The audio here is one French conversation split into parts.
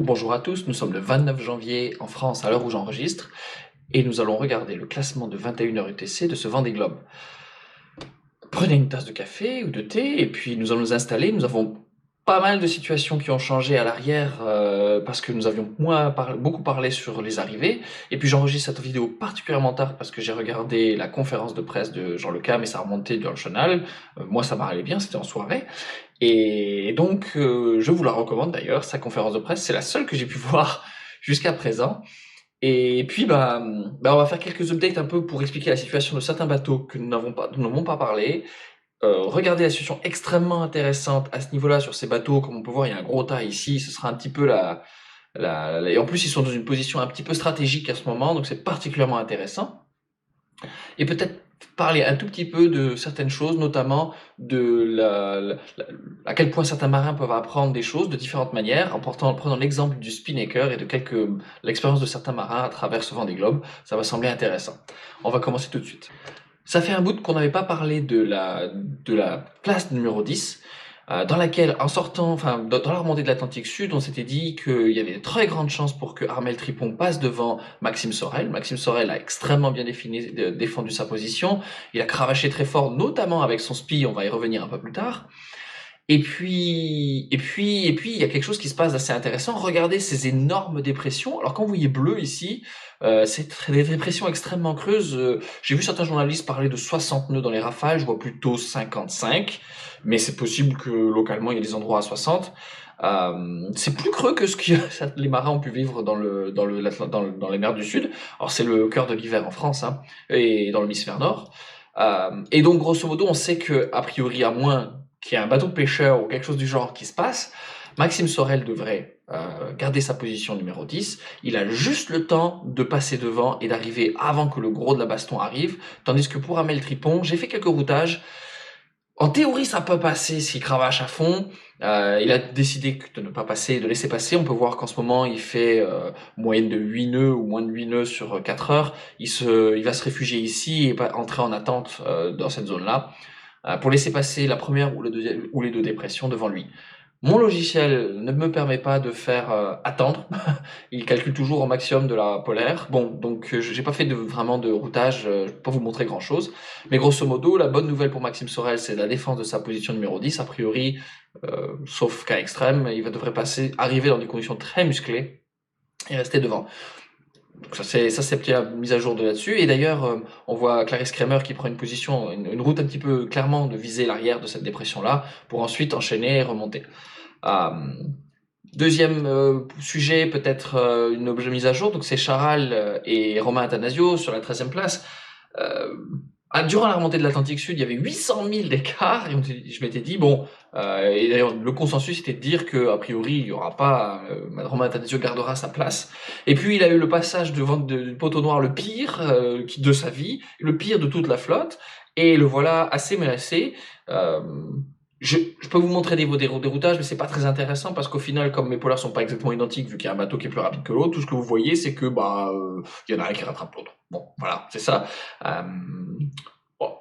Bonjour à tous, nous sommes le 29 janvier en France à l'heure où j'enregistre et nous allons regarder le classement de 21h UTC de ce Vendée Globe. Prenez une tasse de café ou de thé et puis nous allons nous installer. Nous avons pas mal de situations qui ont changé à l'arrière parce que nous avions beaucoup parlé sur les arrivées. Et puis j'enregistre cette vidéo particulièrement tard parce que j'ai regardé la conférence de presse de Jean Le Cam et ça remontait dans le journal. Moi ça m'allait bien, c'était en soirée. Et donc je vous la recommande d'ailleurs, sa conférence de presse. C'est la seule que j'ai pu voir jusqu'à présent. Et puis, on va faire quelques updates un peu pour expliquer la situation de certains bateaux que nous n'avons pas parlé. Regardez la situation extrêmement intéressante à ce niveau-là sur ces bateaux. Comme on peut voir, il y a un gros tas ici. Ce sera un petit peu et en plus, ils sont dans une position un petit peu stratégique à ce moment, donc c'est particulièrement intéressant. Et peut-être parler un tout petit peu de certaines choses, notamment de à quel point certains marins peuvent apprendre des choses de différentes manières, en prenant l'exemple du Spinnaker et de l'expérience de certains marins à travers ce Vendée Globe. Ça va sembler intéressant. On va commencer tout de suite. Ça fait un bout qu'on n'avait pas parlé de la place numéro 10, dans laquelle, en sortant, enfin, dans la remontée de l'Atlantique Sud, on s'était dit qu'il y avait de très grandes chances pour que Armel Tripon passe devant Maxime Sorel. Maxime Sorel a extrêmement bien défendu sa position. Il a cravaché très fort, notamment avec son spi, on va y revenir un peu plus tard. Et puis, il y a quelque chose qui se passe d'assez intéressant. Regardez ces énormes dépressions. Alors quand vous voyez bleu ici, c'est des dépressions extrêmement creuses. J'ai vu certains journalistes parler de 60 nœuds dans les rafales. Je vois plutôt 55, mais c'est possible que localement il y ait des endroits à 60. C'est plus creux que ce que les marins ont pu vivre dans les mers du Sud. Alors c'est le cœur de l'hiver en France, hein, et dans l'hémisphère nord. Et donc grosso modo, on sait que a priori, à moins qu'il y ait un bateau de pêcheur ou quelque chose du genre qui se passe, Maxime Sorel devrait garder sa position numéro 10. Il a juste le temps de passer devant et d'arriver avant que le gros de la baston arrive. Tandis que pour Amel Tripon, j'ai fait quelques routages. En théorie, ça peut passer s'il cravache à fond. Il a décidé de ne pas passer, de laisser passer. On peut voir qu'en ce moment, il fait moyenne de 8 nœuds ou moins de 8 nœuds sur 4 heures. Il va se réfugier ici et entrer en attente dans cette zone-là pour laisser passer la première ou les deux dépressions devant lui. Mon logiciel ne me permet pas de faire attendre. Il calcule toujours au maximum de la polaire. Bon, donc j'ai pas fait vraiment de routage, je peux pas vous montrer grand chose. Mais grosso modo, la bonne nouvelle pour Maxime Sorel, c'est la défense de sa position numéro 10. A priori, sauf cas extrême, il devrait arriver dans des conditions très musclées et rester devant. Donc ça c'est la mise à jour de là-dessus. Et d'ailleurs, on voit Clarisse Kramer qui prend une position, une route un petit peu clairement de viser l'arrière de cette dépression-là pour ensuite enchaîner et remonter. Deuxième sujet, peut-être une objet mise à jour, donc c'est Charal et Romain Attanasio sur la 13e place. Durant la remontée de l'Atlantique Sud, il y avait 800 000 d'écart, et je m'étais dit, bon, et d'ailleurs le consensus était de dire que a priori il y aura pas, Romain Attanasio gardera sa place. Et puis il a eu le passage du poteau noir le pire de sa vie, le pire de toute la flotte, et le voilà assez menacé. Je peux vous montrer des routages, mais c'est pas très intéressant parce qu'au final, comme mes polaires sont pas exactement identiques, vu qu'il y a un bateau qui est plus rapide que l'autre, tout ce que vous voyez, c'est que il y en a un qui rattrape l'autre. Bon, voilà, c'est ça. Bon,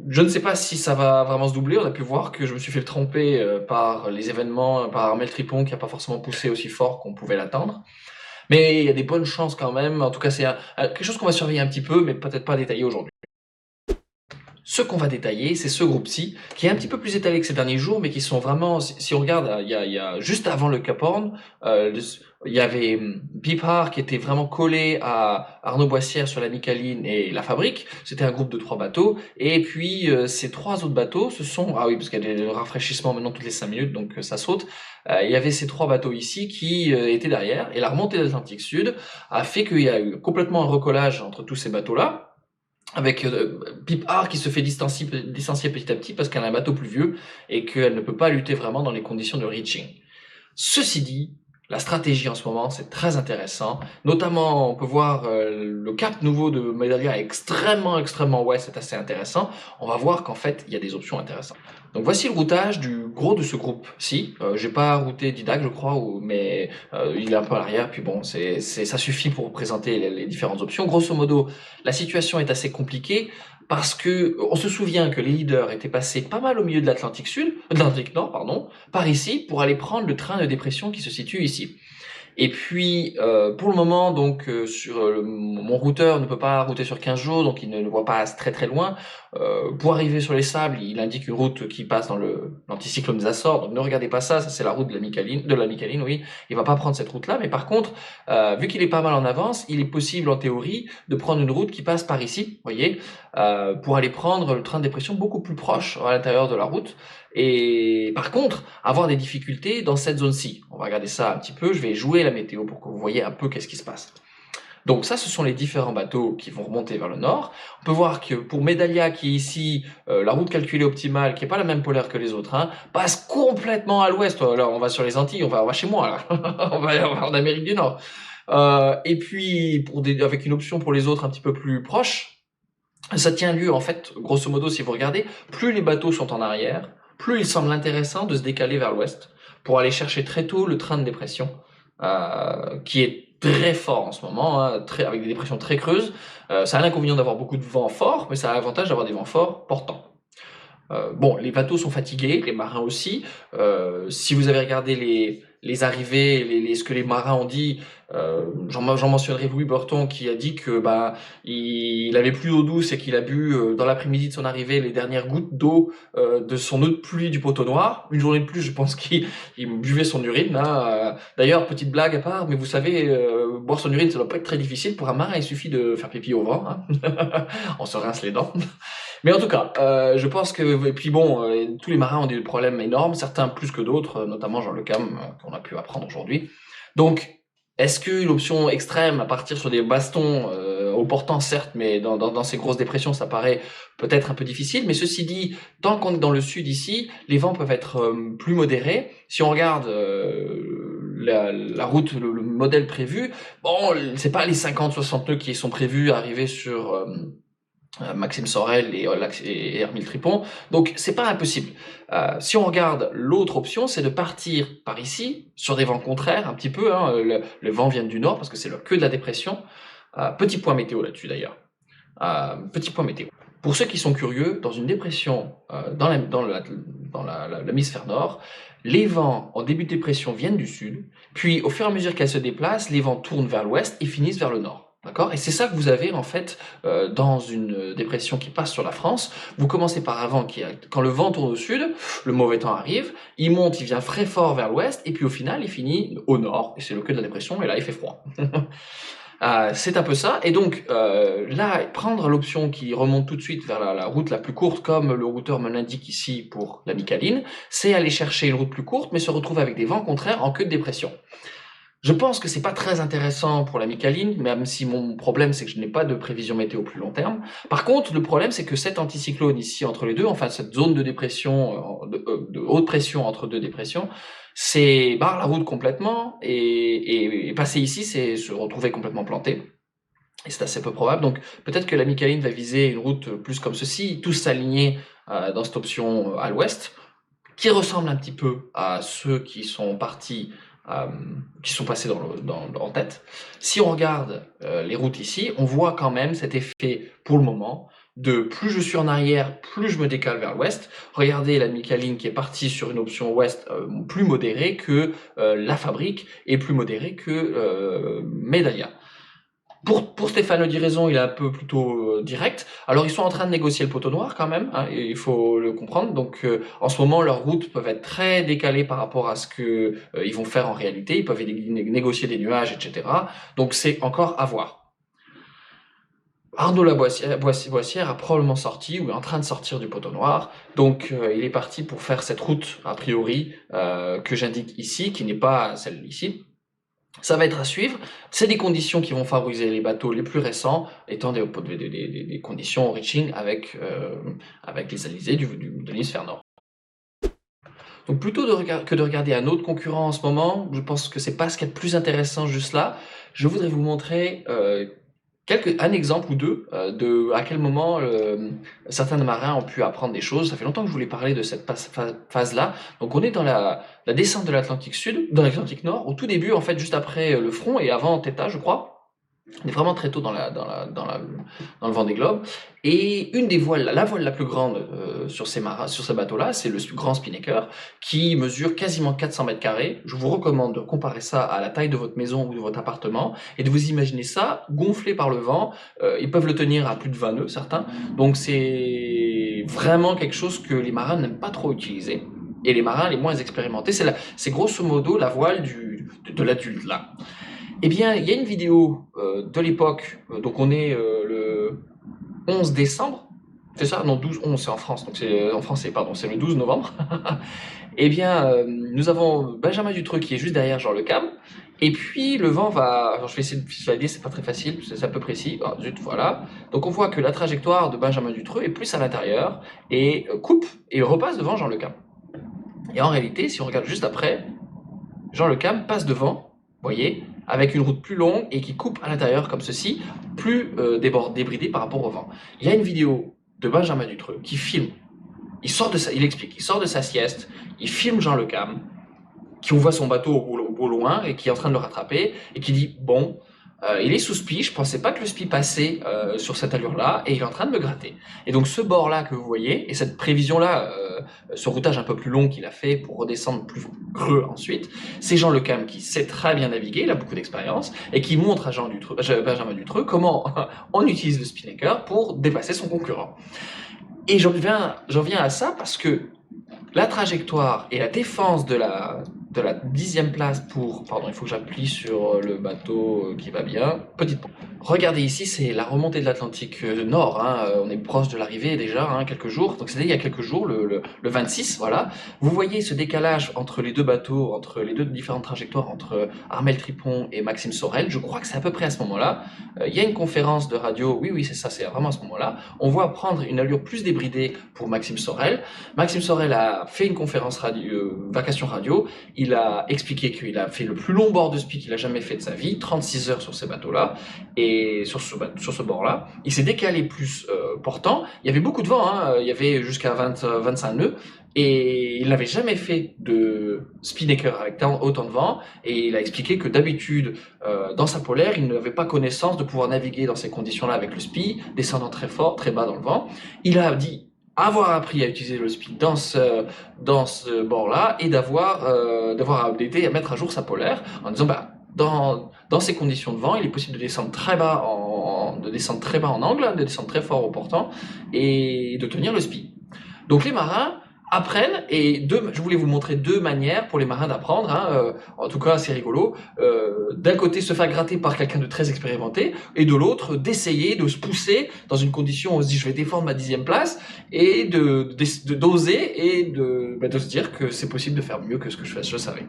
je ne sais pas si ça va vraiment se doubler. On a pu voir que je me suis fait tromper par les événements, par Armel Tripon qui a pas forcément poussé aussi fort qu'on pouvait l'attendre. Mais il y a des bonnes chances quand même. En tout cas, c'est quelque chose qu'on va surveiller un petit peu, mais peut-être pas détailler aujourd'hui. Ce qu'on va détailler, c'est ce groupe-ci, qui est un petit peu plus étalé que ces derniers jours, mais qui sont vraiment, si on regarde, il y a juste avant le Cap Horn, il y avait Pipard qui était vraiment collé à Arnaud Boissière sur la Micaline et la Fabrique. C'était un groupe de 3 bateaux. Et puis, ces 3 autres bateaux, ah oui, parce qu'il y a des rafraîchissements maintenant toutes les 5 minutes, donc ça saute. Il y avait ces 3 bateaux ici qui étaient derrière. Et la remontée de l'Atlantique Sud a fait qu'il y a eu complètement un recollage entre tous ces bateaux-là, avec Pipard qui se fait distancier petit à petit parce qu'elle a un bateau plus vieux et qu'elle ne peut pas lutter vraiment dans les conditions de reaching. Ceci dit, la stratégie en ce moment, c'est très intéressant. Notamment, on peut voir le cap nouveau de Medallia extrêmement ouest, c'est assez intéressant. On va voir qu'en fait, il y a des options intéressantes. Donc voici le routage du gros de ce groupe-ci. J'ai pas routé Didac, je crois, mais il est un peu à l'arrière. Puis bon, ça suffit pour présenter les différentes options. Grosso modo, la situation est assez compliquée parce que on se souvient que les leaders étaient passés pas mal au milieu de l'Atlantique Nord, pardon, par ici pour aller prendre le train de dépression qui se situe ici. Et puis, pour le moment, donc mon routeur ne peut pas router sur 15 jours, donc il ne le voit pas très très loin. Pour arriver sur les sables, il indique une route qui passe dans l'anticyclone des Açores. Donc ne regardez pas ça, c'est la route de la Micaline, oui. Il va pas prendre cette route-là, mais par contre, vu qu'il est pas mal en avance, il est possible en théorie de prendre une route qui passe par ici, voyez, pour aller prendre le train de dépression beaucoup plus proche à l'intérieur de la route. Et par contre, avoir des difficultés dans cette zone-ci. On va regarder ça un petit peu, je vais jouer la météo pour que vous voyez un peu qu'est-ce qui se passe. Donc ça, ce sont les différents bateaux qui vont remonter vers le nord. On peut voir que pour Medallia, qui est ici, la route calculée optimale, qui n'est pas la même polaire que les autres, hein, passe complètement à l'ouest. Alors on va sur les Antilles, on va chez moi, là. on va en Amérique du Nord. Et puis, avec une option pour les autres un petit peu plus proche, ça tient lieu, en fait, grosso modo, si vous regardez, plus les bateaux sont en arrière, plus il semble intéressant de se décaler vers l'ouest pour aller chercher très tôt le train de dépression, qui est très fort en ce moment, hein, avec des dépressions très creuses. Ça a l'inconvénient d'avoir beaucoup de vent fort, mais ça a l'avantage d'avoir des vents forts portants. Bon, les bateaux sont fatigués, les marins aussi. Si vous avez regardé les arrivées, ce que les marins ont dit, j'en mentionnerai Louis Burton qui a dit que il avait plus d'eau douce et qu'il a bu dans l'après-midi de son arrivée les dernières gouttes d'eau de son eau de pluie du Poteau Noir. Une journée de plus, je pense qu'il buvait son urine. Hein. D'ailleurs, petite blague à part, mais vous savez, boire son urine, ça doit pas être très difficile pour un marin. Il suffit de faire pipi au vent. Hein. On se rince les dents. Mais en tout cas, je pense que, et puis bon, tous les marins ont des problèmes énormes, certains plus que d'autres, notamment Jean Le Cam, qu'on a pu apprendre aujourd'hui. Donc, est-ce que l'option extrême, à partir sur des bastons, au portant certes, mais dans ces grosses dépressions, ça paraît peut-être un peu difficile, mais ceci dit, tant qu'on est dans le sud ici, les vents peuvent être plus modérés. Si on regarde la route, le modèle prévu, bon, c'est pas les 50-60 nœuds qui sont prévus à arriver sur Maxime Sorel et Hermile Tripon, donc c'est pas impossible. Si on regarde l'autre option, c'est de partir par ici, sur des vents contraires, un petit peu, hein, le vent vient du nord, parce que c'est le queue de la dépression. Petit point météo là-dessus d'ailleurs. Petit point météo. Pour ceux qui sont curieux, dans une dépression dans l'hémisphère nord, les vents en début de dépression viennent du sud, puis au fur et à mesure qu'elles se déplacent, les vents tournent vers l'ouest et finissent vers le nord. D'accord? Et c'est ça que vous avez en fait dans une dépression qui passe sur la France. Vous commencez par un vent quand le vent tourne au sud, le mauvais temps arrive, il monte, il vient très fort vers l'ouest, et puis au final il finit au nord, et c'est le queue de la dépression, et là il fait froid. C'est un peu ça, et donc là, prendre l'option qui remonte tout de suite vers la route la plus courte, comme le routeur me l'indique ici pour la Micaline, c'est aller chercher une route plus courte, mais se retrouver avec des vents contraires en queue de dépression. Je pense que c'est pas très intéressant pour la Micaline, même si mon problème c'est que je n'ai pas de prévision météo plus long terme. Par contre, le problème c'est que cet anticyclone ici entre les deux, enfin cette zone de dépression, de haute pression entre deux dépressions, c'est barre la route complètement et passer ici, c'est se retrouver complètement planté. Et c'est assez peu probable. Donc peut-être que la Micaline va viser une route plus comme ceci, tous s'aligner dans cette option à l'ouest, qui ressemble un petit peu à ceux qui sont partis qui sont passés en tête. Si on regarde les routes ici, on voit quand même cet effet, pour le moment, de plus je suis en arrière, plus je me décale vers l'ouest. Regardez la Micaline qui est partie sur une option ouest plus modérée que la Fabrique et plus modérée que Medallia. Pour Stéphane Diraison, il est un peu plutôt direct. Alors, ils sont en train de négocier le Poteau Noir quand même, hein, et il faut le comprendre. Donc, en ce moment, leurs routes peuvent être très décalées par rapport à ce que ils vont faire en réalité. Ils peuvent négocier des nuages, etc. Donc, c'est encore à voir. Arnaud Laboissière a probablement sorti ou est en train de sortir du Poteau Noir. Donc, il est parti pour faire cette route, a priori, que j'indique ici, qui n'est pas celle ici. Ça va être à suivre. C'est des conditions qui vont favoriser les bateaux les plus récents, étant des conditions enriching avec les alizés de l'hémisphère nord. Donc plutôt que de regarder un autre concurrent en ce moment, je pense que c'est pas ce qu'il y a de plus intéressant juste là. Je voudrais vous montrer un exemple ou deux de à quel moment certains marins ont pu apprendre des choses. Ça fait longtemps que je voulais parler de cette phase-là. Donc on est dans la descente de l'Atlantique Sud, dans l'Atlantique Nord, au tout début, en fait, juste après le front et avant Theta, je crois. On est vraiment très tôt dans le Vendée Globe. Et une des voiles, la voile la plus grande sur ces bateaux-là, c'est le grand Spinnaker, qui mesure quasiment 400 mètres carrés. Je vous recommande de comparer ça à la taille de votre maison ou de votre appartement, et de vous imaginer ça gonflé par le vent. Ils peuvent le tenir à plus de 20 nœuds, certains. Donc c'est vraiment quelque chose que les marins n'aiment pas trop utiliser. Et les marins les moins expérimentés, c'est grosso modo la voile de l'adulte, là. Eh bien, il y a une vidéo de l'époque, donc on est le 11 décembre, c'est ça? Non, 12-11, c'est en France, donc c'est en français, pardon, c'est le 12 novembre. Eh bien, nous avons Benjamin Dutreux qui est juste derrière Jean Le Cam, et puis le vent va... Alors, je vais essayer de visualiser, c'est pas très facile, c'est un peu précis. Ah, zut, voilà. Donc on voit que la trajectoire de Benjamin Dutreux est plus à l'intérieur, et coupe, et repasse devant Jean Le Cam. Et en réalité, si on regarde juste après, Jean Le Cam passe devant, voyez, avec une route plus longue et qui coupe à l'intérieur comme ceci, plus débridé par rapport au vent. Il y a une vidéo de Benjamin Dutreux qui filme, il explique, il sort de sa sieste, il filme Jean Le Cam, qui voit son bateau au loin et qui est en train de le rattraper, et qui dit, bon, il est sous spi, je pensais pas que le spi passait sur cette allure-là, et il est en train de me gratter. Et donc ce bord-là que vous voyez, et cette prévision-là, ce routage un peu plus long qu'il a fait pour redescendre plus creux ensuite, c'est Jean Le Cam qui sait très bien naviguer, il a beaucoup d'expérience, et qui montre à Benjamin Dutreux comment on utilise le Spinnaker pour dépasser son concurrent. Et j'en viens à ça parce que la trajectoire et la défense de la 10e place pour... Pardon, il faut que j'appuie sur le bateau qui va bien. Petite pause. Regardez ici, c'est la remontée de l'Atlantique Nord. Hein. On est proche de l'arrivée déjà, hein, quelques jours. Donc c'était il y a quelques jours, le 26, voilà. Vous voyez ce décalage entre les deux bateaux, entre les deux différentes trajectoires, entre Armel Tripon et Maxime Sorel. Je crois que c'est à peu près à ce moment-là. Il y a une conférence de radio, oui, c'est ça, c'est vraiment à ce moment-là. On voit prendre une allure plus débridée pour Maxime Sorel. Maxime Sorel a fait une conférence vacation radio. Il a expliqué qu'il a fait le plus long bord de spi qu'il a jamais fait de sa vie, 36 heures sur ces bateaux-là, et sur ce bord-là. Il s'est décalé plus portant. Il y avait beaucoup de vent, hein. Il y avait jusqu'à 25 nœuds, et il n'avait jamais fait de Spinnaker avec autant de vent, et il a expliqué que d'habitude, dans sa polaire, il n'avait pas connaissance de pouvoir naviguer dans ces conditions-là avec le spi, descendant très fort, très bas dans le vent. Il a dit avoir appris à utiliser le spi dans ce bord-là, et d'avoir été à mettre à jour sa polaire en disant, dans ces conditions de vent, il est possible de descendre très bas en angle, de descendre très fort au portant, et de tenir le spi. Donc les marins apprennent, et je voulais vous montrer deux manières pour les marins d'apprendre, hein, en tout cas c'est rigolo. D'un côté se faire gratter par quelqu'un de très expérimenté, et de l'autre d'essayer de se pousser dans une condition où on se dit je vais défendre ma 10e place, et d'oser, et de se dire que c'est possible de faire mieux que ce que je savais.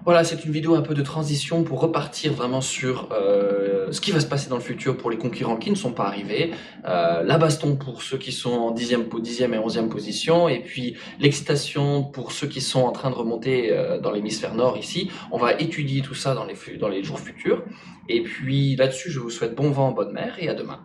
Voilà, c'est une vidéo un peu de transition pour repartir vraiment sur ce qui va se passer dans le futur pour les concurrents qui ne sont pas arrivés, la baston pour ceux qui sont en 10e et 11e position, et puis l'excitation pour ceux qui sont en train de remonter dans l'hémisphère nord ici. On va étudier tout ça dans les jours futurs. Et puis là-dessus, je vous souhaite bon vent, bonne mer, et à demain.